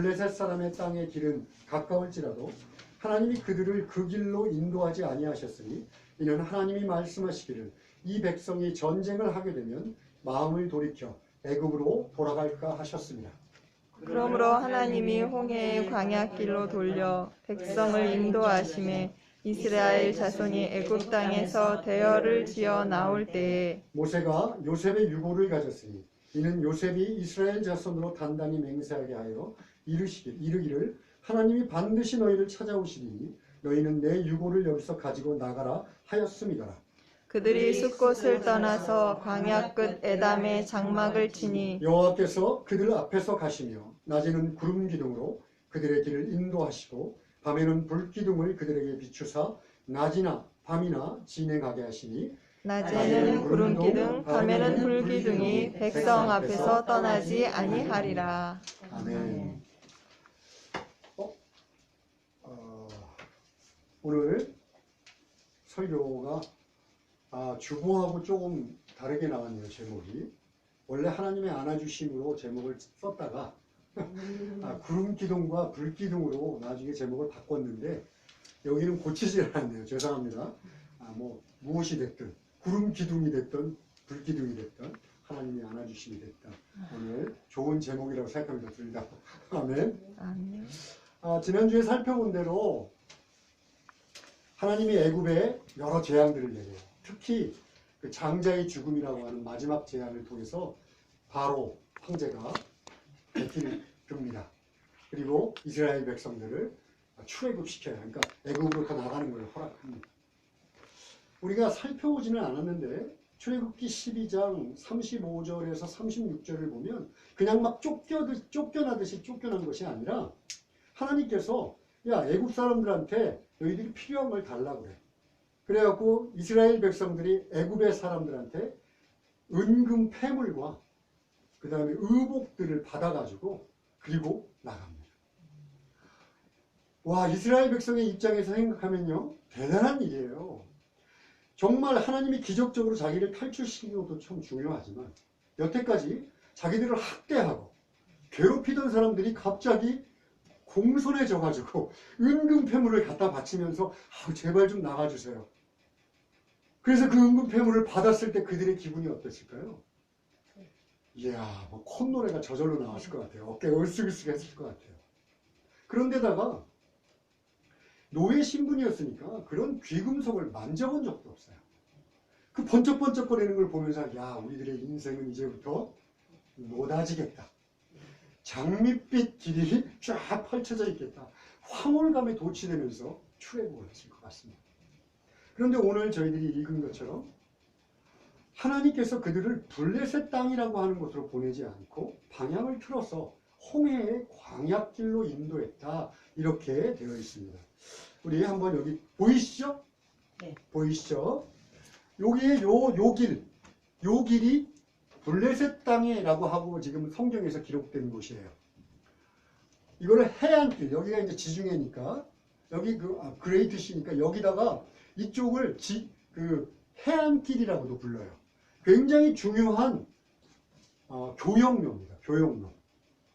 블레셋 사람의 땅의 길은 가까울지라도 하나님이 그들을 그 길로 인도하지 아니하셨으니 이는 하나님이 말씀하시기를 이 백성이 전쟁을 하게 되면 마음을 돌이켜 애굽으로 돌아갈까 하셨습니다. 그러므로 하나님이 홍해의 광야길로 돌려 백성을 인도하심에 이스라엘 자손이 애굽 땅에서 대열을 지어 나올 때에 모세가 요셉의 유고를 가졌으니 이는 요셉이 이스라엘 자손으로 단단히 맹세하게 하여 이르기를 하나님이 반드시 너희를 찾아오시리니 너희는 내 유고를 여기서 가지고 나가라 하였음이더라. 그들이 숫곳을 떠나서 광야 끝 에담에 장막을 치니 여호와께서 그들 앞에서 가시며 낮에는 구름 기둥으로 그들의 길을 인도하시고 밤에는 불 기둥을 그들에게 비추사 낮이나 밤이나 진행하게 하시니 낮에는 구름 기둥 밤에는 불 기둥이 백성 앞에서 떠나지 아니하리라. 아멘. 오늘 설교가 주보하고 조금 다르게 나왔네요. 제목이 원래 하나님의 안아주심으로 제목을 썼다가 구름 기둥과 불 기둥으로 나중에 제목을 바꿨는데 여기는 고치질 않았네요. 죄송합니다. 무엇이 됐든 구름 기둥이 됐든 불 기둥이 됐든 하나님이 안아주심이 됐든 오늘 좋은 제목이라고 생각합니다. 둘 다. 아멘. 아멘. 지난주에 살펴본 대로 하나님이 애굽에 여러 재앙들을 내려요. 특히 그 장자의 죽음이라고 하는 마지막 재앙을 통해서 바로 황제가 배틀을 듭니다. 그리고 이스라엘 백성들을 출애굽시켜요. 그러니까 애굽으로 더 나가는 걸 허락합니다. 우리가 살펴보지는 않았는데 출애굽기 12장 35절에서 36절을 보면 그냥 막 쫓겨나듯이 쫓겨난 것이 아니라 하나님께서 야 애굽 사람들한테 너희들이 필요한 걸 달라고 그래. 그래갖고 이스라엘 백성들이 애굽의 사람들한테 은금 폐물과 그 다음에 의복들을 받아가지고 그리고 나갑니다. 와, 이스라엘 백성의 입장에서 생각하면요 대단한 일이에요. 정말 하나님이 기적적으로 자기를 탈출시키는 것도 참 중요하지만 여태까지 자기들을 학대하고 괴롭히던 사람들이 갑자기 공손해져가지고 은금 폐물을 갖다 바치면서 제발 좀 나가주세요. 그래서 그 은금 폐물을 받았을 때 그들의 기분이 어땠을까요? 이야, 콧노래가 저절로 나왔을 것 같아요. 어깨가 으쓱으쓱했을 것 같아요. 그런데다가 노예 신분이었으니까 그런 귀금속을 만져본 적도 없어요. 그 번쩍번쩍거리는 걸 보면서 야, 우리들의 인생은 이제부터 노다지겠다. 장밋빛 길이 쫙 펼쳐져 있겠다. 황홀감에 도취되면서 출애굽을 했을 것 같습니다. 그런데 오늘 저희들이 읽은 것처럼 하나님께서 그들을 블레셋 땅이라고 하는 곳으로 보내지 않고 방향을 틀어서 홍해의 광야길로 인도했다. 이렇게 되어 있습니다. 우리 한번 여기 보이시죠? 네. 보이시죠? 여기에 요 길이 블레셋 땅이라고 하고 지금 성경에서 기록된 곳이에요. 이거를 해안길, 여기가 이제 지중해니까 여기 그레이트 시니까 여기다가 이쪽을 해안길이라고도 불러요. 굉장히 중요한 교역로입니다. 교역로.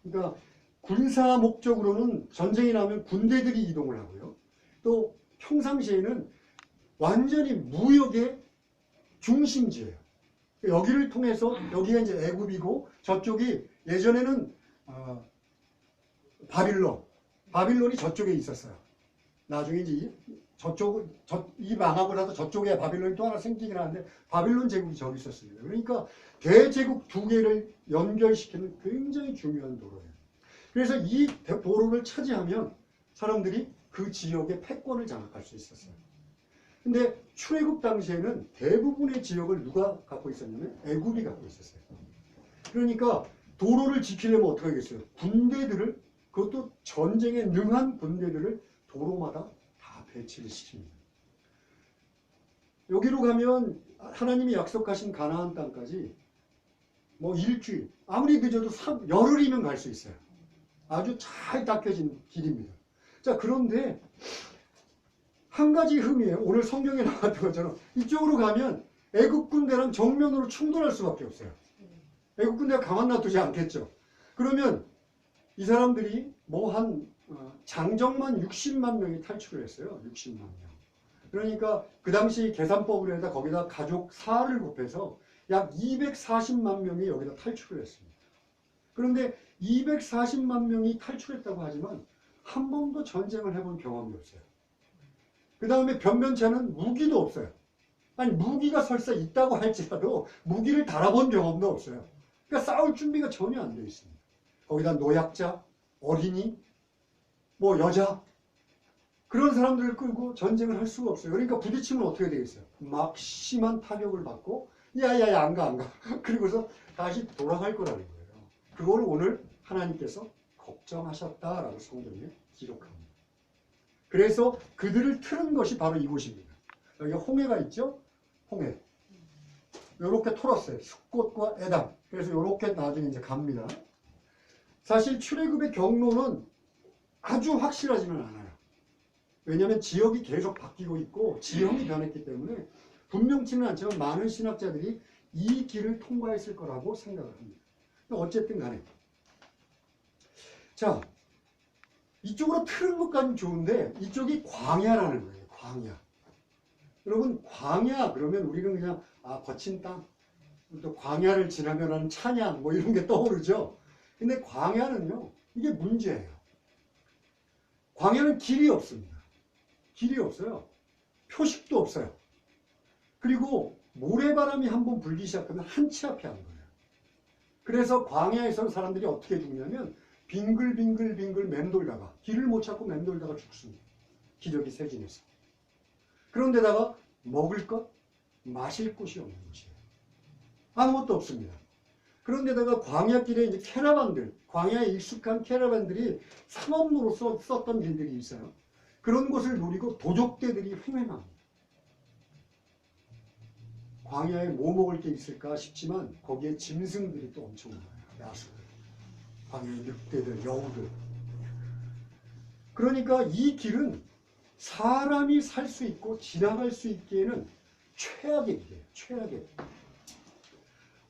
그러니까 군사 목적으로는 전쟁이 나면 군대들이 이동을 하고요. 또 평상시에는 완전히 무역의 중심지예요. 여기를 통해서 여기가 이제 애굽이고 저쪽이 예전에는 바빌론이 저쪽에 있었어요. 나중에 이제 이 망하고 나서 저쪽에 바빌론이 또 하나 생기긴 하는데 바빌론 제국이 저기 있었습니다. 그러니까 대제국 두 개를 연결시키는 굉장히 중요한 도로예요. 그래서 이 도로를 차지하면 사람들이 그 지역의 패권을 장악할 수 있었어요. 근데 출애굽 당시에는 대부분의 지역을 누가 갖고 있었냐면 애굽이 갖고 있었어요. 그러니까 도로를 지키려면 어떻게 하겠어요? 군대들을, 그것도 전쟁에 능한 군대들을 도로마다 다 배치를 시킵니다. 여기로 가면 하나님이 약속하신 가나안 땅까지 일주일, 아무리 늦어도 열흘이면 갈 수 있어요. 아주 잘 닦여진 길입니다. 자, 그런데 한 가지 흠이에요. 오늘 성경에 나왔던 것처럼 이쪽으로 가면 애굽 군대랑 정면으로 충돌할 수밖에 없어요. 애굽 군대가 가만 놔두지 않겠죠. 그러면 이 사람들이 뭐 한 장정만 60만 명이 탈출을 했어요. 60만 명. 그러니까 그 당시 계산법으로 해서 거기다 가족 4를 곱해서 약 240만 명이 여기다 탈출을 했습니다. 그런데 240만 명이 탈출했다고 하지만 한 번도 전쟁을 해본 경험이 없어요. 그 다음에 변변체는 무기도 없어요. 아니 무기가 설사 있다고 할지라도 무기를 달아본 경험도 없어요. 그러니까 싸울 준비가 전혀 안 되어 있습니다. 거기다 노약자, 어린이, 뭐 여자 그런 사람들을 끌고 전쟁을 할 수가 없어요. 그러니까 부딪히면 어떻게 되겠어요? 막 심한 타격을 받고 야야야 안 가. 그리고서 다시 돌아갈 거라는 거예요. 그걸 오늘 하나님께서 걱정하셨다라고 성경에 기록합니다. 그래서 그들을 틀은 것이 바로 이곳입니다. 여기 홍해가 있죠? 홍해. 요렇게 털었어요. 숫꽃과 에담. 그래서 요렇게 나중에 이제 갑니다. 사실 출애굽의 경로는 아주 확실하지는 않아요. 왜냐하면 지역이 계속 바뀌고 있고 지형이 변했기 때문에 분명치는 않지만 많은 신학자들이 이 길을 통과했을 거라고 생각을 합니다. 어쨌든 간에 자 이쪽으로 틀은 것까지는 좋은데 이쪽이 광야라는 거예요. 광야. 여러분 광야 그러면 우리는 그냥 거친 땅, 또 광야를 지나면 하는 찬양 뭐 이런 게 떠오르죠. 근데 광야는요 이게 문제예요. 광야는 길이 없습니다. 길이 없어요. 표식도 없어요. 그리고 모래바람이 한번 불기 시작하면 한치 앞에 안 보여요. 그래서 광야에서 사람들이 어떻게 죽냐면 빙글빙글 맴돌다가 길을 못 찾고 맴돌다가 죽습니다. 기력이 쇠진해서. 그런데다가 먹을 것, 마실 곳이 없는 것이에요. 아무것도 없습니다. 그런데다가 광야길에 이제 캐러반들, 광야에 익숙한 캐러반들이 상업로서 썼던 길들이 있어요. 그런 곳을 노리고 도적대들이 횡행합니다. 광야에 뭐 먹을 게 있을까 싶지만 거기에 짐승들이 또 엄청 많아요. 야수들, 광야의 늑대들, 여우들. 그러니까 이 길은 사람이 살 수 있고 지나갈 수 있기에는 최악의 길이에요. 최악의 길.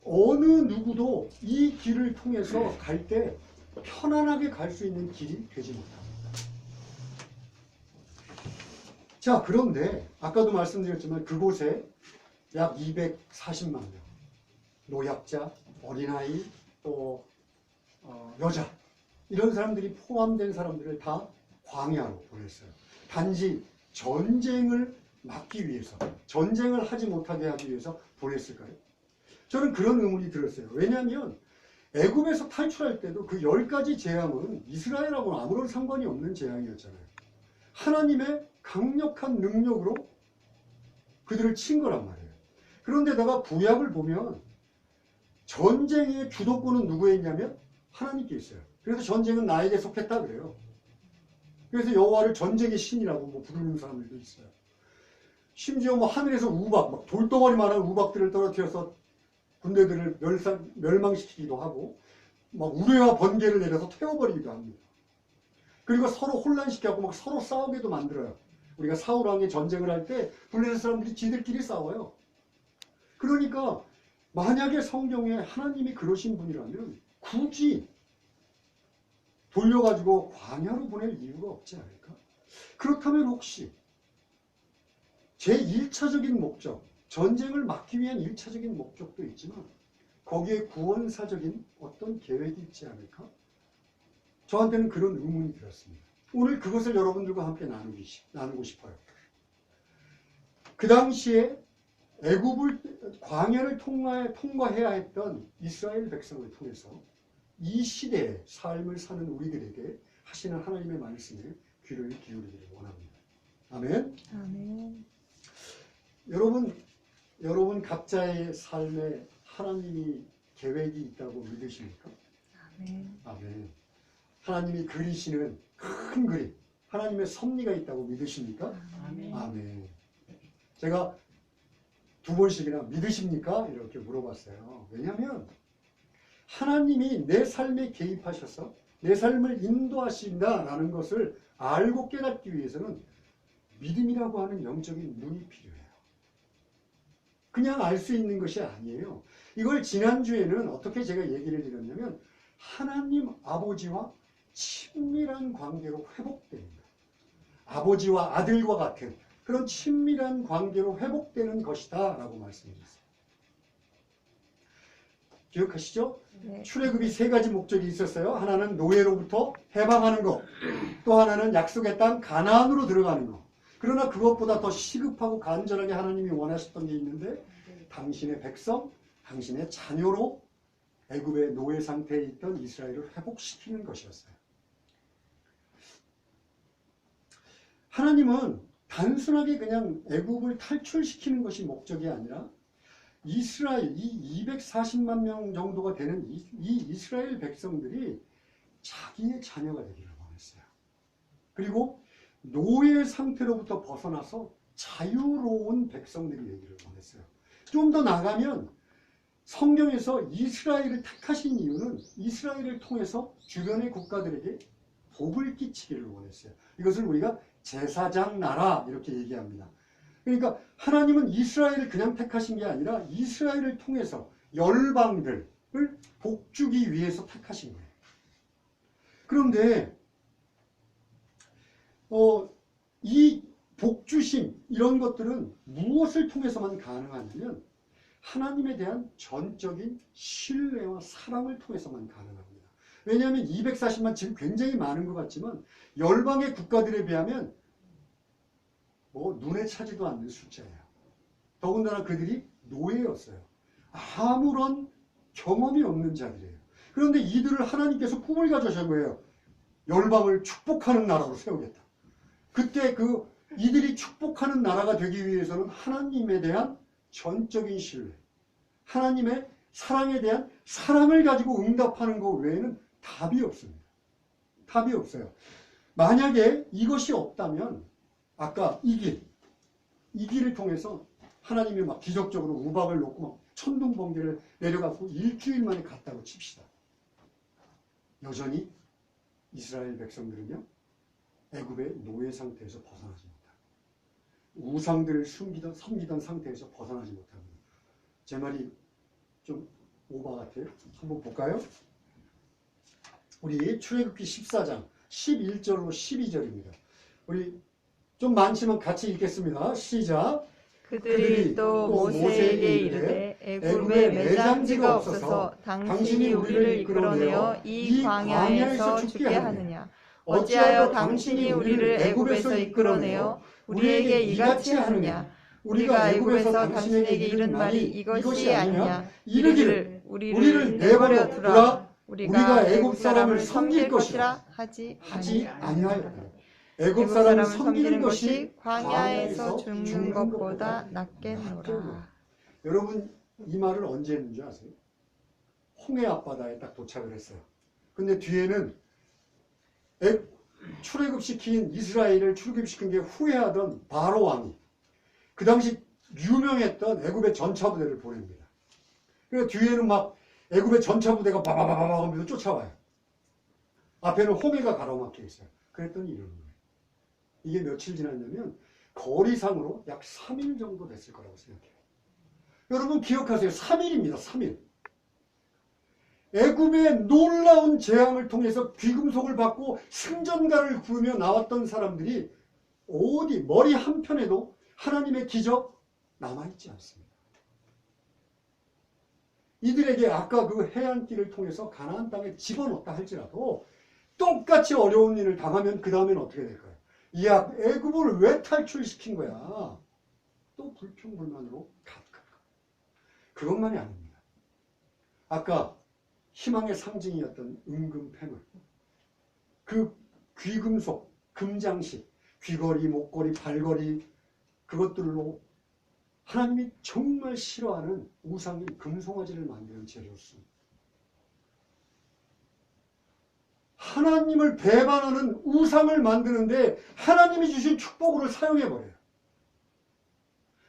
어느 누구도 이 길을 통해서 갈 때 편안하게 갈 수 있는 길이 되지 못합니다. 자, 그런데 아까도 말씀드렸지만 그곳에 약 240만 명, 노약자, 어린아이, 또 여자 이런 사람들이 포함된 사람들을 다 광야로 보냈어요. 단지 전쟁을 막기 위해서, 전쟁을 하지 못하게 하기 위해서 보냈을까요? 저는 그런 의문이 들었어요. 왜냐하면 애굽에서 탈출할 때도 그 10가지 재앙은 이스라엘하고는 아무런 상관이 없는 재앙이었잖아요. 하나님의 강력한 능력으로 그들을 친 거란 말이에요. 그런데다가 구약을 보면 전쟁의 주도권은 누구에 있냐면 하나님께 있어요. 그래서 전쟁은 나에게 속했다 그래요. 그래서 여호와를 전쟁의 신이라고 뭐 부르는 사람들도 있어요. 심지어 뭐 하늘에서 우박, 막 돌덩어리만한 우박들을 떨어뜨려서 군대들을 멸망시키기도 하고 막 우레와 번개를 내려서 태워버리기도 합니다. 그리고 서로 혼란시켜갖고 막 서로 싸우게도 만들어요. 우리가 사울왕의 전쟁을 할 때 블레셋 사람들이 지들끼리 싸워요. 그러니까 만약에 성경에 하나님이 그러신 분이라면 굳이 돌려가지고 광야로 보낼 이유가 없지 않을까? 그렇다면 혹시 제1차적인 목적, 전쟁을 막기 위한 1차적인 목적도 있지만 거기에 구원사적인 어떤 계획이 있지 않을까? 저한테는 그런 의문이 들었습니다. 오늘 그것을 여러분들과 함께 나누고 싶어요. 그 당시에 애굽을 광야를 통과해야 했던 이스라엘 백성을 통해서 이 시대의 삶을 사는 우리들에게 하시는 하나님의 말씀에 귀를 기울이기를 원합니다. 아멘. 아멘. 여러분 각자의 삶에 하나님이 계획이 있다고 믿으십니까? 아멘. 아멘. 하나님이 그리시는 큰 그림, 하나님의 섭리가 있다고 믿으십니까? 아멘. 아멘. 제가 2번씩이나 믿으십니까? 이렇게 물어봤어요. 왜냐하면 하나님이 내 삶에 개입하셔서 내 삶을 인도하신다라는 것을 알고 깨닫기 위해서는 믿음이라고 하는 영적인 눈이 필요해요. 그냥 알 수 있는 것이 아니에요. 이걸 지난주에는 어떻게 제가 얘기를 드렸냐면 하나님 아버지와 친밀한 관계로 회복되는 것. 아버지와 아들과 같은 그런 친밀한 관계로 회복되는 것이다 라고 말씀드렸어요. 기억하시죠? 네. 출애굽이 세 가지 목적이 있었어요. 하나는 노예로부터 해방하는 것, 또 하나는 약속의 땅 가나안으로 들어가는 것. 그러나 그것보다 더 시급하고 간절하게 하나님이 원하셨던 게 있는데 당신의 백성, 당신의 자녀로 애굽의 노예 상태에 있던 이스라엘을 회복시키는 것이었어요. 하나님은 단순하게 그냥 애굽을 탈출시키는 것이 목적이 아니라 이스라엘, 이 240만 명 정도가 되는 이 이스라엘 백성들이 자기의 자녀가 되기를 원했어요. 그리고 노예 상태로부터 벗어나서 자유로운 백성들이 되기를 원했어요. 좀 더 나가면 성경에서 이스라엘을 택하신 이유는 이스라엘을 통해서 주변의 국가들에게 복을 끼치기를 원했어요. 이것을 우리가 제사장 나라 이렇게 얘기합니다. 그러니까 하나님은 이스라엘을 그냥 택하신 게 아니라 이스라엘을 통해서 열방들을 복주기 위해서 택하신 거예요. 그런데 이 복주심 이런 것들은 무엇을 통해서만 가능하냐면 하나님에 대한 전적인 신뢰와 사랑을 통해서만 가능합니다. 왜냐하면 240만 지금 굉장히 많은 것 같지만 열방의 국가들에 비하면 눈에 차지도 않는 숫자예요. 더군다나 그들이 노예였어요. 아무런 경험이 없는 자들이에요. 그런데 이들을 하나님께서 꿈을 가져신 거예요. 열방을 축복하는 나라로 세우겠다. 그때 이들이 축복하는 나라가 되기 위해서는 하나님에 대한 전적인 신뢰, 하나님의 사랑에 대한 사랑을 가지고 응답하는 것 외에는 답이 없습니다. 답이 없어요. 만약에 이것이 없다면 아까 이 길을 통해서 하나님이 막 기적적으로 우박을 놓고 막 천둥번개를 내려갖고 일주일 만에 갔다고 칩시다. 여전히 이스라엘 백성들은요, 애굽의 노예 상태에서 벗어나지 못합니다. 우상들을 섬기던 상태에서 벗어나지 못합니다. 제 말이 좀 오바 같아요. 한번 볼까요? 우리 출애굽기 14장 11절로 12절입니다. 우리 좀 많지만 같이 읽겠습니다. 시작. 그들이 또 모세에게 이르되 애굽에 매장지가 없어서 당신이 우리를 이끌어내어 이 광야에서 죽게 하느냐. 어찌하여 당신이 우리를 애굽에서 이끌어내어 우리에게 이같이 하느냐. 우리가 애굽에서 당신에게 이른 말이 이것이 아니냐. 이르기를 우리를 내버려 두라. 우리가 애굽 사람을 섬길 것이라 하지 아니하였다. 애굽 사람을 섬기는 것이 광야에서 죽는 것보다 낫겠노라. 여러분 이 말을 언제 했는 줄 아세요? 홍해 앞바다에 딱 도착을 했어요. 근데 뒤에는 출애굽시킨 이스라엘을 출애굽시킨 게 후회하던 바로 왕이 그 당시 유명했던 애굽의 전차부대를 보냅니다. 그래서 뒤에는 막 애굽의 전차부대가 바바바바 하면서 쫓아와요. 앞에는 홍해가 가로막혀 있어요. 그랬더니 이러는 거예요. 이게 며칠 지났냐면 거리상으로 약 3일 정도 됐을 거라고 생각해요. 여러분 기억하세요. 3일입니다. 3일. 애굽의 놀라운 재앙을 통해서 귀금속을 받고 승전가를 부르며 나왔던 사람들이 어디 머리 한편에도 하나님의 기적 남아있지 않습니다. 이들에게 아까 그 해안길을 통해서 가나안 땅에 집어넣었다 할지라도 똑같이 어려운 일을 당하면 그 다음엔 어떻게 될까요? 야, 애굽을 왜 탈출시킨 거야? 또 불평불만으로 갈까? 그것만이 아닙니다. 아까 희망의 상징이었던 은금 폐물, 그 귀금속, 금장식, 귀걸이, 목걸이, 발걸이 그것들로 하나님이 정말 싫어하는 우상인 금송아지를 만드는 재료였습니다. 하나님을 배반하는 우상을 만드는데 하나님이 주신 축복으로 사용해버려요.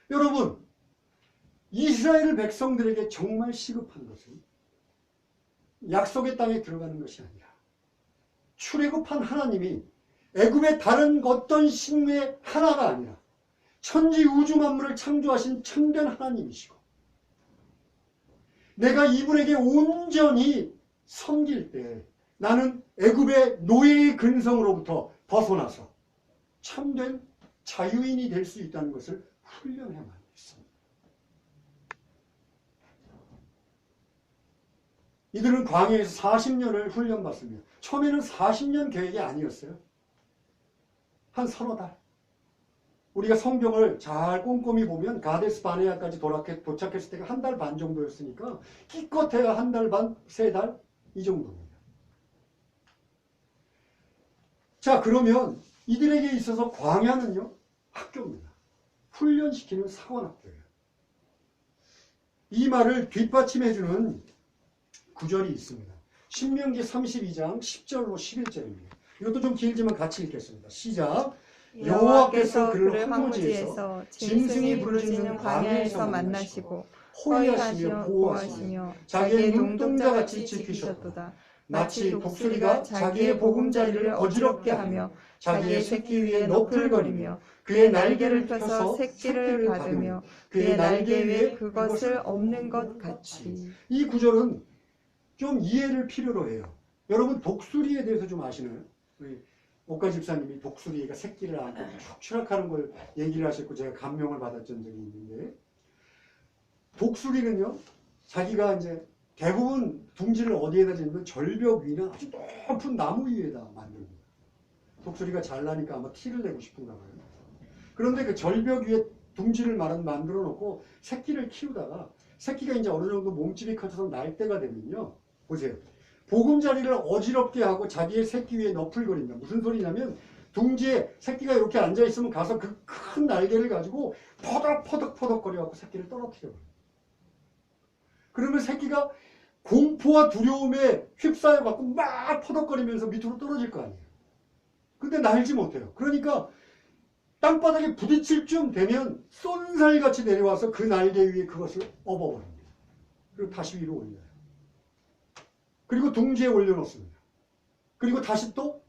여러분, 이스라엘 백성들에게 정말 시급한 것은 약속의 땅에 들어가는 것이 아니라 출애굽한 하나님이 애굽의 다른 어떤 신의 하나가 아니라 천지 우주 만물을 창조하신 참된 하나님이시고 내가 이분에게 온전히 섬길 때 나는 애굽의 노예의 근성으로부터 벗어나서 참된 자유인이 될 수 있다는 것을 훈련해만 있습니다. 이들은 광야에서 40년을 훈련받습니다. 처음에는 40년 계획이 아니었어요. 한 서너 달. 우리가 성경을 잘 꼼꼼히 보면 가데스 바네아까지 도착했을 때가 한 달 반 정도였으니까 기껏해야 한 달 반, 세 달 이 정도입니다. 자, 그러면 이들에게 있어서 광야는요, 학교입니다. 훈련시키는 사관학교예요. 이 말을 뒷받침해주는 구절이 있습니다. 신명기 32장 10절로 11절입니다. 이것도 좀 길지만 같이 읽겠습니다. 시작. 여호와께서 그를 황무지에서 짐승이 부르짖는 광야에서 만나시고 호위하시며 보호하시며 자기의 눈동자같이 지키셨도다. 마치 독수리가 자기의 보금자리를 어지럽게 하며 자기의 새끼 위에 너풀거리며 그의 날개를 펴서 새끼를 받으며 그의 날개 위에 그것을 엎는 것 같이. 이 구절은 좀 이해를 필요로 해요. 여러분 독수리에 대해서 좀 아시나요? 우리 옥가 집사님이 독수리가 새끼를 안고 쭉 추락하는 걸 얘기를 하셨고 제가 감명을 받았던 적이 있는데, 독수리는요 자기가 이제 대부분 둥지를 어디에다 짓냐면 절벽 위나 아주 높은 나무 위에다 만듭니다. 독수리가 잘나니까 아마 티를 내고 싶은가 봐요. 그런데 그 절벽 위에 둥지를 만들어 놓고 새끼를 키우다가 새끼가 이제 어느 정도 몸집이 커져서 날 때가 되면요, 보세요. 보금자리를 어지럽게 하고 자기의 새끼 위에 너풀거린다. 무슨 소리냐면 둥지에 새끼가 이렇게 앉아있으면 가서 그 큰 날개를 가지고 퍼덕퍼덕거려갖고 새끼를 떨어뜨려요. 그러면 새끼가 공포와 두려움에 휩싸여갖고 막 퍼덕거리면서 밑으로 떨어질 거 아니에요. 근데 날지 못해요. 그러니까 땅바닥에 부딪힐 쯤 되면 쏜살같이 내려와서 그 날개 위에 그것을 업어버립니다. 그리고 다시 위로 올려요. 그리고 둥지에 올려놓습니다. 그리고 다시 또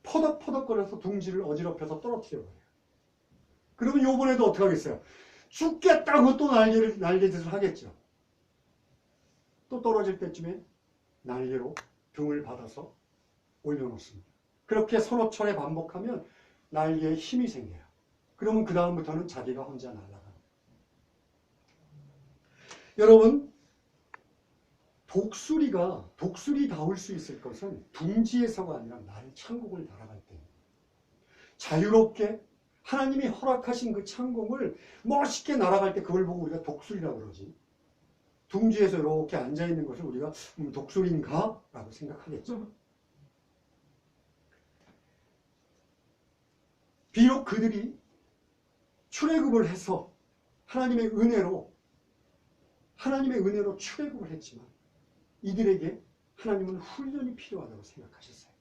퍼덕퍼덕거려서 둥지를 어지럽혀서 떨어뜨려버려요. 그러면 요번에도 어떻게 하겠어요? 죽겠다고 또 날개짓을 하겠죠. 또 떨어질 때쯤에 날개로 등을 받아서 올려놓습니다. 그렇게 서너 차례 반복하면 날개에 힘이 생겨요. 그러면 그 다음부터는 자기가 혼자 날아갑니다. 여러분, 독수리다울 수 있을 것은 둥지에서가 아니라 날 창공을 날아갈 때입니다. 자유롭게 하나님이 허락하신 그 창공을 멋있게 날아갈 때 그걸 보고 우리가 독수리라고 그러지. 둥지에서 이렇게 앉아있는 것을 우리가 독수리인가? 라고 생각하겠죠. 비록 그들이 출애굽을 해서 하나님의 은혜로 출애굽을 했지만 이들에게 하나님은 훈련이 필요하다고 생각하셨어요.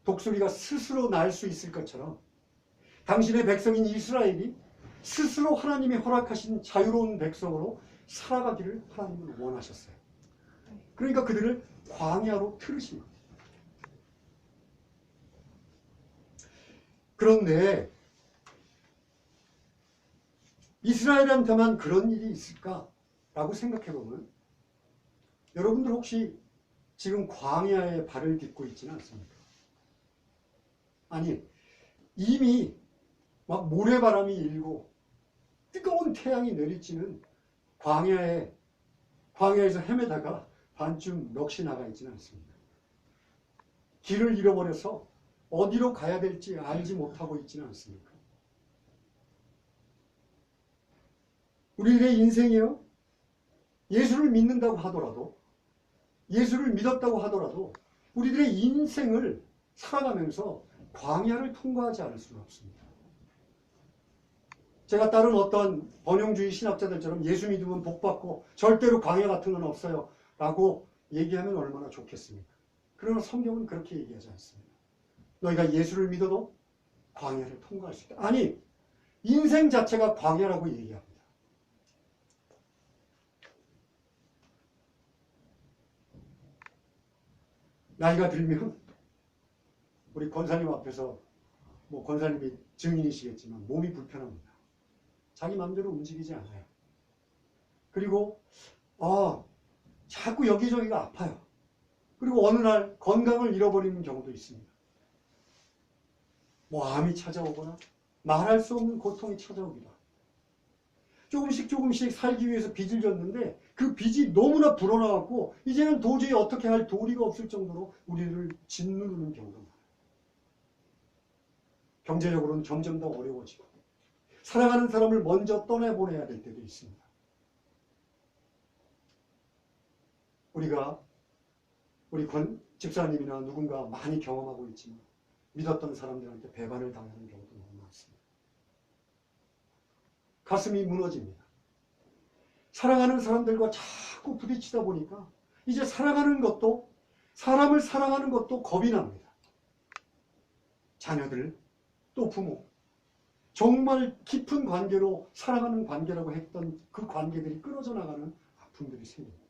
독수리가 스스로 날 수 있을 것처럼 당신의 백성인 이스라엘이 스스로 하나님이 허락하신 자유로운 백성으로 살아가기를 하나님은 원하셨어요. 그러니까 그들을 광야로 틀으신 거예요. 그런데 이스라엘한테만 그런 일이 있을까라고 생각해보면 여러분들 혹시 지금 광야에 발을 딛고 있지는 않습니까? 아니, 이미 막 모래바람이 일고 뜨거운 태양이 내리쬐는 광야에서 헤매다가 반쯤 넋이 나가 있지는 않습니다. 길을 잃어버려서 어디로 가야 될지 알지 못하고 있지는 않습니까? 우리들의 인생이요, 예수를 믿는다고 하더라도, 예수를 믿었다고 하더라도 우리들의 인생을 살아가면서 광야를 통과하지 않을 수는 없습니다. 제가 다른 어떤 번영주의 신학자들처럼 예수 믿으면 복받고 절대로 광야 같은 건 없어요 라고 얘기하면 얼마나 좋겠습니까? 그러나 성경은 그렇게 얘기하지 않습니다. 너희가 예수를 믿어도 광야를 통과할 수 있다. 아니, 인생 자체가 광야라고 얘기합니다. 나이가 들면 우리 권사님 앞에서 권사님이 증인이시겠지만 몸이 불편합니다. 자기 마음대로 움직이지 않아요. 그리고 자꾸 여기저기가 아파요. 그리고 어느 날 건강을 잃어버리는 경우도 있습니다. 뭐 암이 찾아오거나 말할 수 없는 고통이 찾아오기도 합니다. 조금씩 살기 위해서 빚을 졌는데 그 빚이 너무나 불어나갖고 이제는 도저히 어떻게 할 도리가 없을 정도로 우리를 짓누르는 경우가 많아요. 경제적으로는 점점 더 어려워지고 사랑하는 사람을 먼저 떠내보내야 될 때도 있습니다. 우리 집사님이나 누군가 많이 경험하고 있지만 믿었던 사람들한테 배반을 당하는 경우도 너무 많습니다. 가슴이 무너집니다. 사랑하는 사람들과 자꾸 부딪히다 보니까 이제 사랑하는 것도 사람을 사랑하는 것도 겁이 납니다. 자녀들 또 부모 정말 깊은 관계로 사랑하는 관계라고 했던 그 관계들이 끊어져 나가는 아픔들이 생깁니다.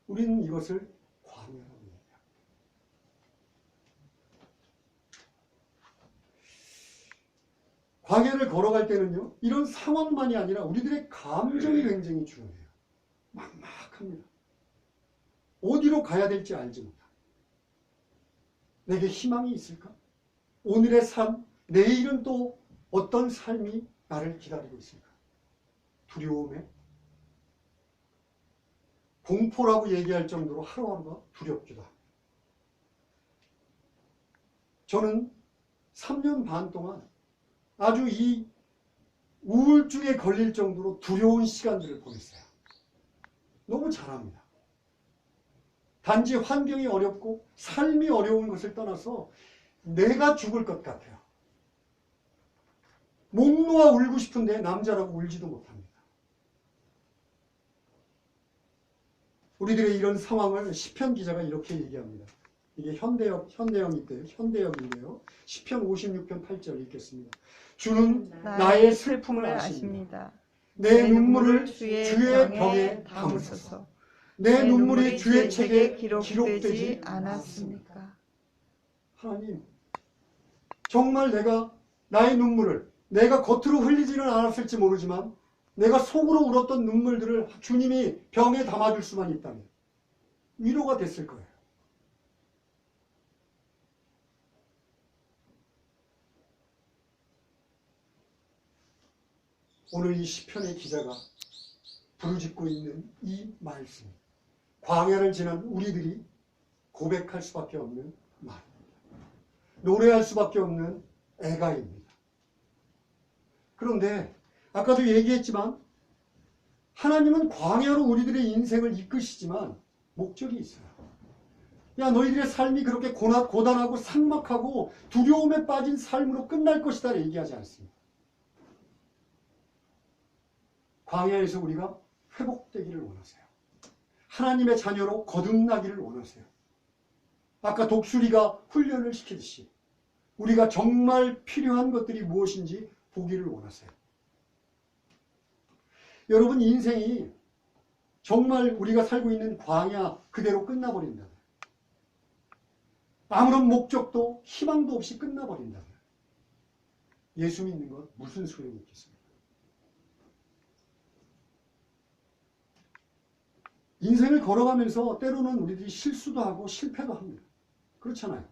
우리는 이것을 광야라고 얘기합니다. 광야를 걸어갈 때는요, 이런 상황만이 아니라 우리들의 감정이 굉장히 중요해요. 막막합니다. 어디로 가야 될지 알지 못합니다. 내게 희망이 있을까? 오늘의 삶, 내일은 또 어떤 삶이 나를 기다리고 있을까? 두려움에 공포라고 얘기할 정도로 하루하루가 두렵기도 합니다. 저는 3년 반 동안 아주 이 우울증에 걸릴 정도로 두려운 시간들을 보냈어요. 너무 잘합니다. 단지 환경이 어렵고 삶이 어려운 것을 떠나서 내가 죽을 것 같아요. 목 놓아 울고 싶은데 남자라고 울지도 못합니다. 우리들의 이런 상황을 시편 기자가 이렇게 얘기합니다. 이게 현대역인데요. 시편 56편 8절 읽겠습니다. 주는 나의 슬픔을 아십니다. 내 눈물을 주의 병에 담으소서. 내 눈물이 주의 책에 기록되지 않았습니까? 하나님, 정말 내가 나의 눈물을 내가 겉으로 흘리지는 않았을지 모르지만 내가 속으로 울었던 눈물들을 주님이 병에 담아줄 수만 있다면 위로가 됐을 거예요. 오늘 이 시편의 기자가 부르짖고 있는 이 말씀, 광야를 지난 우리들이 고백할 수밖에 없는 말입니다. 노래할 수밖에 없는 애가입니다. 그런데 아까도 얘기했지만 하나님은 광야로 우리들의 인생을 이끄시지만 목적이 있어요. 야, 너희들의 삶이 그렇게 고단하고 삭막하고 두려움에 빠진 삶으로 끝날 것이다 얘기하지 않습니다. 광야에서 우리가 회복되기를 원하세요. 하나님의 자녀로 거듭나기를 원하세요. 아까 독수리가 훈련을 시키듯이 우리가 정말 필요한 것들이 무엇인지 보기를 원하세요. 여러분, 인생이 정말 우리가 살고 있는 광야 그대로 끝나버린다면, 아무런 목적도 희망도 없이 끝나버린다면 예수 믿는 것 무슨 소용이 있겠습니까? 인생을 걸어가면서 때로는 우리들이 실수도 하고 실패도 합니다. 그렇잖아요.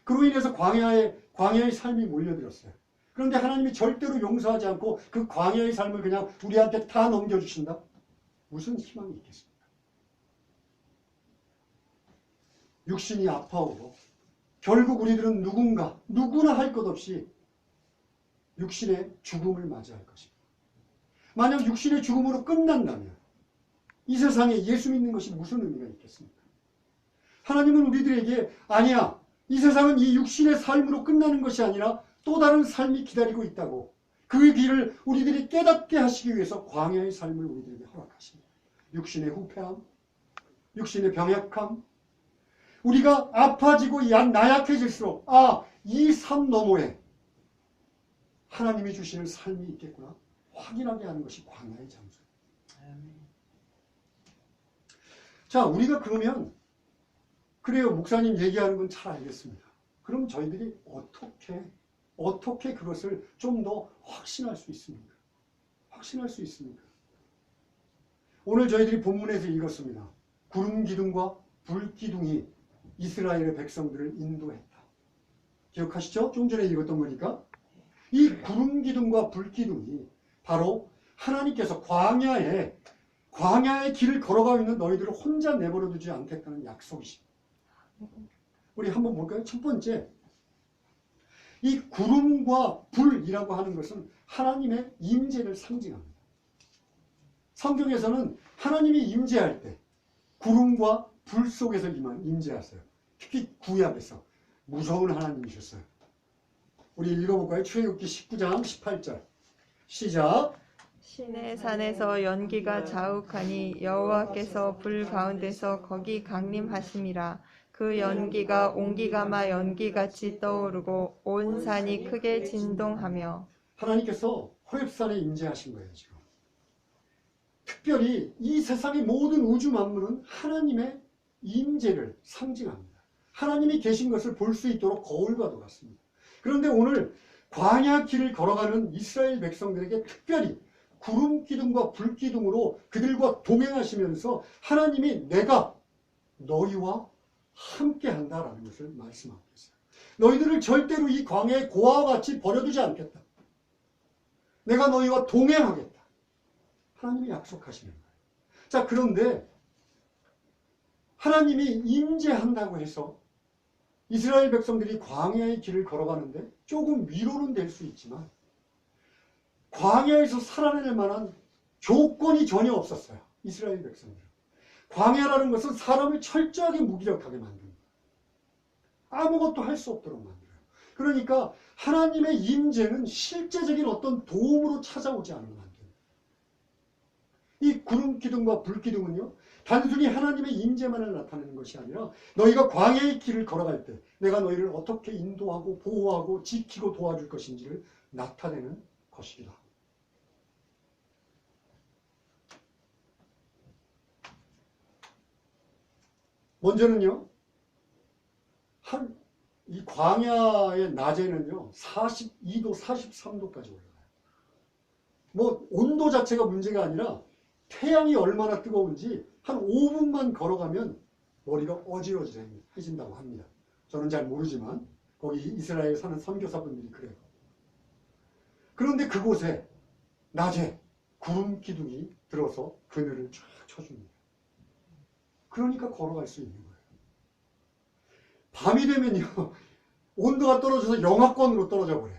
그로 인해서 광야의 삶이 몰려들었어요. 그런데 하나님이 절대로 용서하지 않고 그 광야의 삶을 그냥 우리한테 다 넘겨주신다? 무슨 희망이 있겠습니까? 육신이 아파오고 결국 우리들은 누구나 할 것 없이 육신의 죽음을 맞이할 것입니다. 만약 육신의 죽음으로 끝난다면 이 세상에 예수 믿는 것이 무슨 의미가 있겠습니까? 하나님은 우리들에게 아니야, 이 세상은 이 육신의 삶으로 끝나는 것이 아니라 또 다른 삶이 기다리고 있다고, 그 길을 우리들이 깨닫게 하시기 위해서 광야의 삶을 우리들에게 허락하십니다. 육신의 후패함, 육신의 병약함, 우리가 아파지고 나약해질수록 이 삶 너머에 하나님이 주시는 삶이 있겠구나 확인하게 하는 것이 광야의 장소예요. 자, 우리가 그러면 그래요, 목사님 얘기하는 건 잘 알겠습니다. 그럼 저희들이 어떻게 그것을 좀 더 확신할 수 있습니까? 확신할 수 있습니까? 오늘 저희들이 본문에서 읽었습니다. 구름 기둥과 불기둥이 이스라엘의 백성들을 인도했다. 기억하시죠? 좀 전에 읽었던 거니까. 이 구름 기둥과 불 기둥이 바로 하나님께서 광야의 길을 걸어가고 있는 너희들을 혼자 내버려 두지 않겠다는 약속이십니다. 우리 한번 볼까요? 첫 번째, 이 구름과 불이라고 하는 것은 하나님의 임재를 상징합니다. 성경에서는 하나님이 임재할 때 구름과 불 속에서 임재하세요. 특히 구약에서 무서운 하나님이셨어요. 우리 읽어볼까요? 출애굽기 19장 18절 시작. 시내 산에서 연기가 자욱하니 여호와께서 불 가운데서 거기 강림하심이라. 그 연기가 온기가마 연기같이 떠오르고 온 산이 크게 진동하며. 하나님께서 호렙산에 임재하신 거예요. 지금 특별히 이 세상의 모든 우주 만물은 하나님의 임재를 상징합니다. 하나님이 계신 것을 볼 수 있도록 거울과도 같습니다. 그런데 오늘 광야 길을 걸어가는 이스라엘 백성들에게 특별히 구름 기둥과 불 기둥으로 그들과 동행하시면서 하나님이 내가 너희와 함께 한다라는 것을 말씀하고 있어요. 너희들을 절대로 이 광야의 고아와 같이 버려두지 않겠다. 내가 너희와 동행하겠다. 하나님이 약속하시는 거예요. 자, 그런데 하나님이 임재한다고 해서 이스라엘 백성들이 광야의 길을 걸어가는데 조금 위로는 될 수 있지만 광야에서 살아낼 만한 조건이 전혀 없었어요. 이스라엘 백성들은. 광야라는 것은 사람을 철저하게 무기력하게 만듭니다. 아무것도 할 수 없도록 만들어요. 그러니까 하나님의 임재는 실제적인 어떤 도움으로 찾아오지 않으면 안 됩니다. 이 구름 기둥과 불 기둥은요, 단순히 하나님의 임재만을 나타내는 것이 아니라 너희가 광야의 길을 걸어갈 때 내가 너희를 어떻게 인도하고 보호하고 지키고 도와줄 것인지를 나타내는 것이기도 합니다. 먼저는요, 이 광야의 낮에는요, 42도, 43도까지 올라가요. 뭐, 온도 자체가 문제가 아니라 태양이 얼마나 뜨거운지 한 5분만 걸어가면 머리가 어지러지해진다고 합니다. 저는 잘 모르지만, 거기 이스라엘에 사는 선교사분들이 그래요. 그런데 그곳에 낮에 구름 기둥이 들어서 그늘을 쫙 쳐줍니다. 그러니까 걸어갈 수 있는 거예요. 밤이 되면요, 온도가 떨어져서 영하권으로 떨어져 버려요.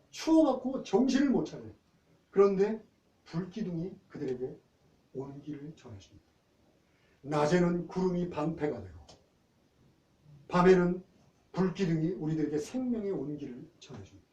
추워갖고 정신을 못 차려요. 그런데 불기둥이 그들에게 온기를 전해줍니다. 낮에는 구름이 방패가 되고 밤에는 불기둥이 우리들에게 생명의 온기를 전해줍니다.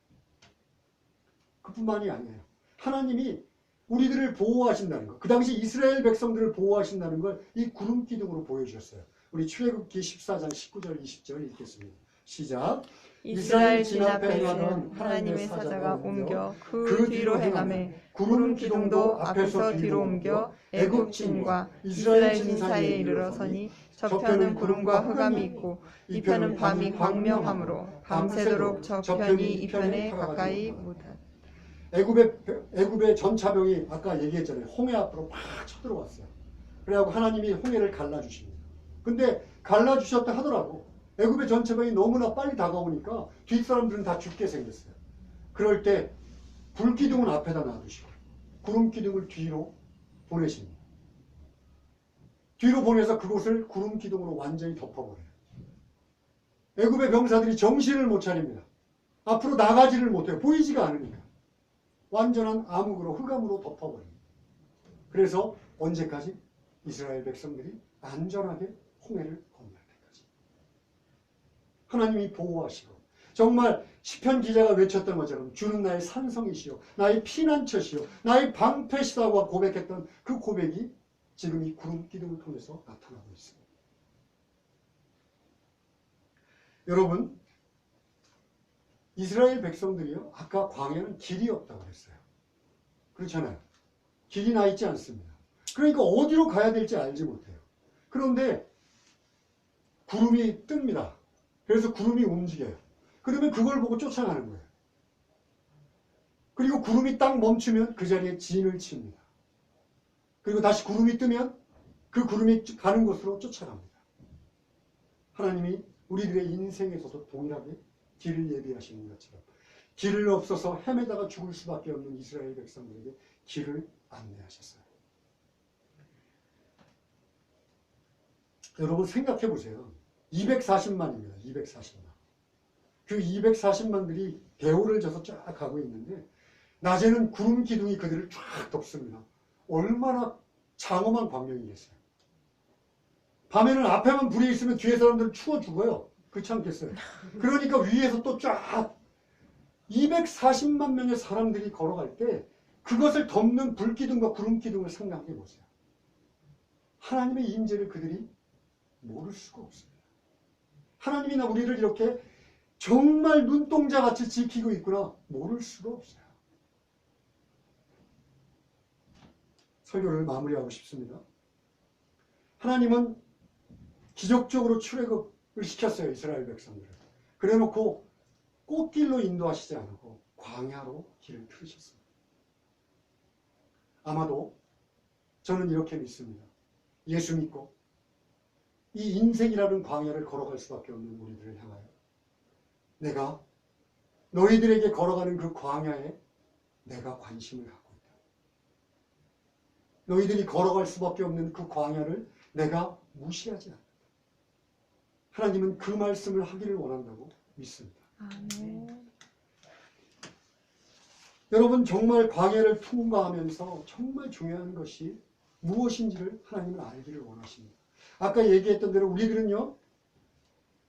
그뿐만이 아니에요. 하나님이 우리들을 보호하신다는 것, 그 당시 이스라엘 백성들을 보호하신다는 걸 이 구름 기둥으로 보여주셨어요. 우리 출애굽기 14장 19절 20절 읽겠습니다. 시작. 이스라엘 진 앞에 행하던 하나님의 사자가 옮겨 그 뒤로 행하매 구름 기둥도 앞에서 뒤로 옮겨 애굽 진과 이스라엘 진 사이에 이르러서니 저편은 구름과 흑암이 있고 이편은 밤이 광명하므로 밤새도록 저편이 이편에 가까이 못하다. 애굽의 전차병이 아까 얘기했잖아요. 홍해 앞으로 막 쳐들어왔어요. 그래갖고 하나님이 홍해를 갈라주십니다. 근데 갈라주셨다 하더라도 애굽의 전차병이 너무나 빨리 다가오니까 뒷사람들은 다 죽게 생겼어요. 그럴 때 불기둥은 앞에다 놔두시고 구름기둥을 뒤로 보내십니다. 뒤로 보내서 그곳을 구름기둥으로 완전히 덮어버려요. 애굽의 병사들이 정신을 못 차립니다. 앞으로 나가지를 못해요. 보이지가 않으니까. 완전한 암흑으로 흑암으로 덮어버립니다. 그래서 언제까지? 이스라엘 백성들이 안전하게 홍해를 건널 때까지. 하나님이 보호하시고 정말 시편 기자가 외쳤던 것처럼 주는 나의 산성이시오, 나의 피난처시오, 나의 방패시다고 고백했던 그 고백이 지금 이 구름 기둥을 통해서 나타나고 있습니다. 여러분, 이스라엘 백성들이요, 아까 광야는 길이 없다고 그랬어요. 그렇잖아요. 길이 나 있지 않습니다. 그러니까 어디로 가야 될지 알지 못해요. 그런데 구름이 뜹니다. 그래서 구름이 움직여요. 그러면 그걸 보고 쫓아가는 거예요. 그리고 구름이 딱 멈추면 그 자리에 진을 칩니다. 그리고 다시 구름이 뜨면 그 구름이 가는 곳으로 쫓아갑니다. 하나님이 우리들의 인생에서도 동일하게 길을 예비하시는 것처럼 길을 없어서 헤매다가 죽을 수밖에 없는 이스라엘 백성들에게 길을 안내하셨어요. 여러분 생각해 보세요. 240만입니다. 240만. 그 240만들이 배후를 져서 쫙 가고 있는데 낮에는 구름 기둥이 그들을 쫙 덮습니다. 얼마나 장엄한 광경이겠어요. 밤에는 앞에만 불이 있으면 뒤에 사람들은 추워 죽어요. 그렇지 않겠어요? 그러니까 위에서 또 쫙 240만 명의 사람들이 걸어갈 때 그것을 덮는 불기둥과 구름기둥을 상상해 보세요. 하나님의 임재를 그들이 모를 수가 없습니다. 하나님이나 우리를 이렇게 정말 눈동자같이 지키고 있구나 모를 수가 없어요. 설교를 마무리하고 싶습니다. 하나님은 기적적으로 출애굽을 시켰어요. 이스라엘 백성들을. 그래놓고 꽃길로 인도하시지 않고 광야로 길을 틀으셨습니다. 아마도 저는 이렇게 믿습니다. 예수 믿고 이 인생이라는 광야를 걸어갈 수밖에 없는 우리들을 향하여 내가 너희들에게 걸어가는 그 광야에 내가 관심을 갖고 있다. 너희들이 걸어갈 수밖에 없는 그 광야를 내가 무시하지 않는다. 하나님은 그 말씀을 하기를 원한다고 믿습니다. 아멘. 여러분 정말 광야를 통과하면서 정말 중요한 것이 무엇인지를 하나님은 알기를 원하십니다. 아까 얘기했던 대로 우리들은요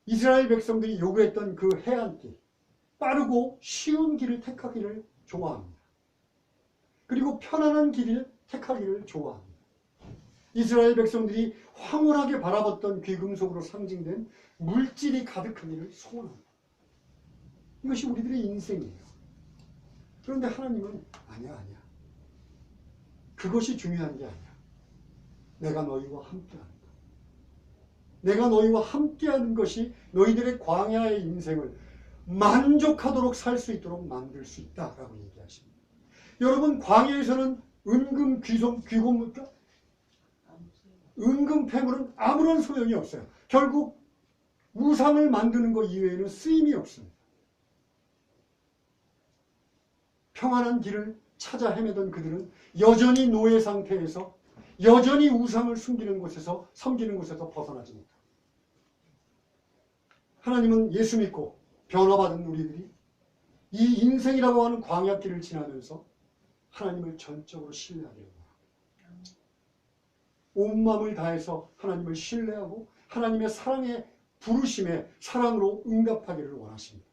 이스라엘 백성들이 요구했던 그 해안길 빠르고 쉬운 길을 택하기를 좋아합니다. 그리고 편안한 길을 택하기를 좋아합니다. 이스라엘 백성들이 황홀하게 바라봤던 귀금속으로 상징된 물질이 가득하기를 소원합니다. 이것이 우리들의 인생이에요. 그런데 하나님은 아니야. 그것이 중요한 게 아니야. 내가 너희와 함께한다. 내가 너희와 함께하는 것이 너희들의 광야의 인생을 만족하도록 살 수 있도록 만들 수 있다라고 얘기하십니다. 여러분 광야에서는 은금 귀고물가 은금 패물은 아무런 소용이 없어요. 결국 우상을 만드는 것 이외에는 쓰임이 없습니다. 평안한 길을 찾아 헤매던 그들은 여전히 노예 상태에서 여전히 우상을 섬기는 곳에서 벗어나지 못합니다. 하나님은 예수 믿고 변화받은 우리들이 이 인생이라고 하는 광야길을 지나면서 하나님을 전적으로 신뢰하기를 원합니다. 온 마음을 다해서 하나님을 신뢰하고 하나님의 사랑의 부르심에 사랑으로 응답하기를 원하십니다.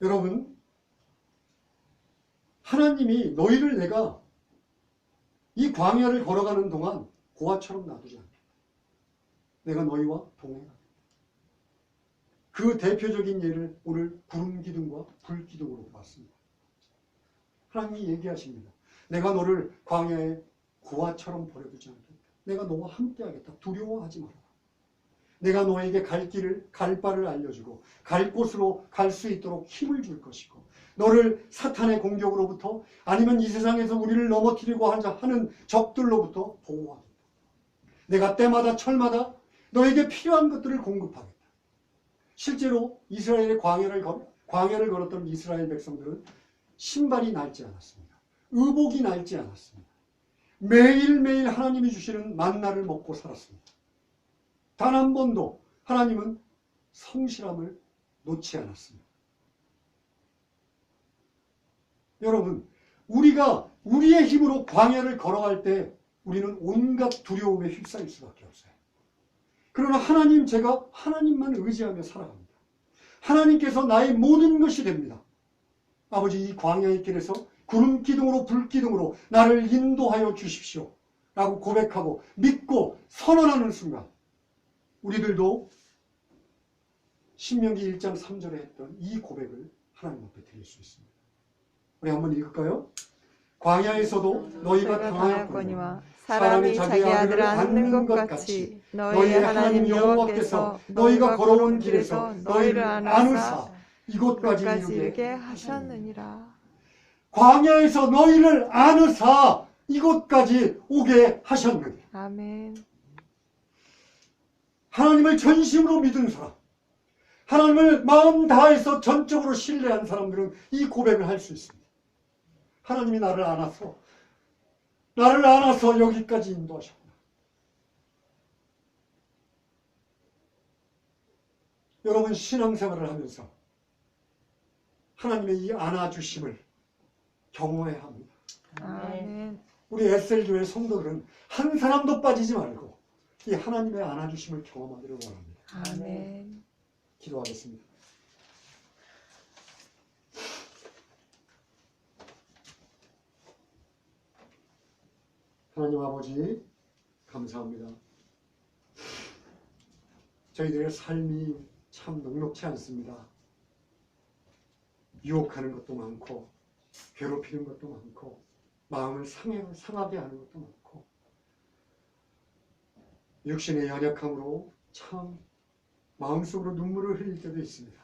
여러분, 하나님이 너희를 내가 이 광야를 걸어가는 동안 고아처럼 놔두지 않겠다. 내가 너희와 동행하겠다. 그 대표적인 예를 오늘 구름 기둥과 불 기둥으로 보았습니다. 하나님이 얘기하십니다. 내가 너를 광야에 고아처럼 버려두지 않겠다. 내가 너와 함께하겠다. 두려워하지 마라. 내가 너에게 갈 바를 알려주고 갈 곳으로 갈 수 있도록 힘을 줄 것이고 너를 사탄의 공격으로부터 아니면 이 세상에서 우리를 넘어뜨리고 하는 적들로부터 보호하겠다. 내가 때마다 철마다 너에게 필요한 것들을 공급하겠다. 실제로 이스라엘의 광야를 걸었던 이스라엘 백성들은 신발이 낡지 않았습니다. 의복이 낡지 않았습니다. 매일매일 하나님이 주시는 만나를 먹고 살았습니다. 단 한 번도 하나님은 성실함을 놓지 않았습니다. 여러분, 우리가 우리의 힘으로 광야를 걸어갈 때 우리는 온갖 두려움에 휩싸일 수밖에 없어요. 그러나 제가 하나님만 의지하며 살아갑니다. 하나님께서 나의 모든 것이 됩니다. 아버지, 이 광야의 길에서 구름 기둥으로 불 기둥으로 나를 인도하여 주십시오 라고 고백하고 믿고 선언하는 순간 우리들도 신명기 1장 3절에 했던 이 고백을 하나님 앞에 드릴 수 있습니다. 우리 한번 읽을까요? 광야에서도 너희가 당하였거니와 사람이 자기 아들을 안는 것 같이 너희의 하나님 여호와께서 너희가 걸어온 길에서 너희를 안으사 이곳까지 이르게 하셨느니라. 광야에서 너희를 안으사 이곳까지 오게 하셨느니라. 아멘. 하나님을 전심으로 믿은 사람, 하나님을 마음 다해서 전적으로 신뢰한 사람들은 이 고백을 할 수 있습니다. 하나님이 나를 안아서 여기까지 인도하셨구나. 여러분, 신앙생활을 하면서 하나님의 이 안아주심을 경험해야 합니다. 아멘. 우리 SL교회 성도들은 한 사람도 빠지지 말고 이 하나님의 안아주심을 경험하기를 원합니다. 아멘. 기도하겠습니다. 하나님 아버지, 감사합니다. 저희들의 삶이 참 녹록지 않습니다. 유혹하는 것도 많고, 괴롭히는 것도 많고, 마음을 상하게 하는 것도 많고, 육신의 연약함으로 참 마음속으로 눈물을 흘릴 때도 있습니다.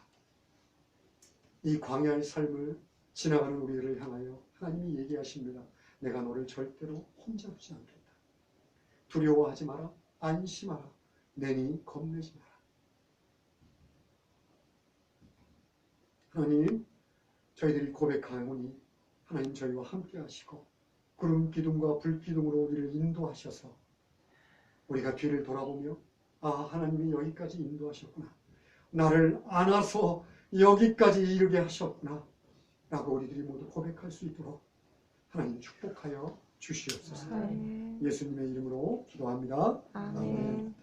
이 광야의 삶을 지나가는 우리를 향하여 하나님이 얘기하십니다. 내가 너를 절대로 혼자 두지 않겠다. 두려워하지 마라. 안심하라. 내니 겁내지 마라. 하나님, 저희들이 고백하오니 하나님 저희와 함께 하시고 구름 기둥과 불 기둥으로 우리를 인도하셔서 우리가 뒤를 돌아보며 아, 하나님이 여기까지 인도하셨구나. 나를 안아서 여기까지 이르게 하셨구나. 라고 우리들이 모두 고백할 수 있도록 하나님 축복하여 주시옵소서. 아멘. 예수님의 이름으로 기도합니다. 아멘.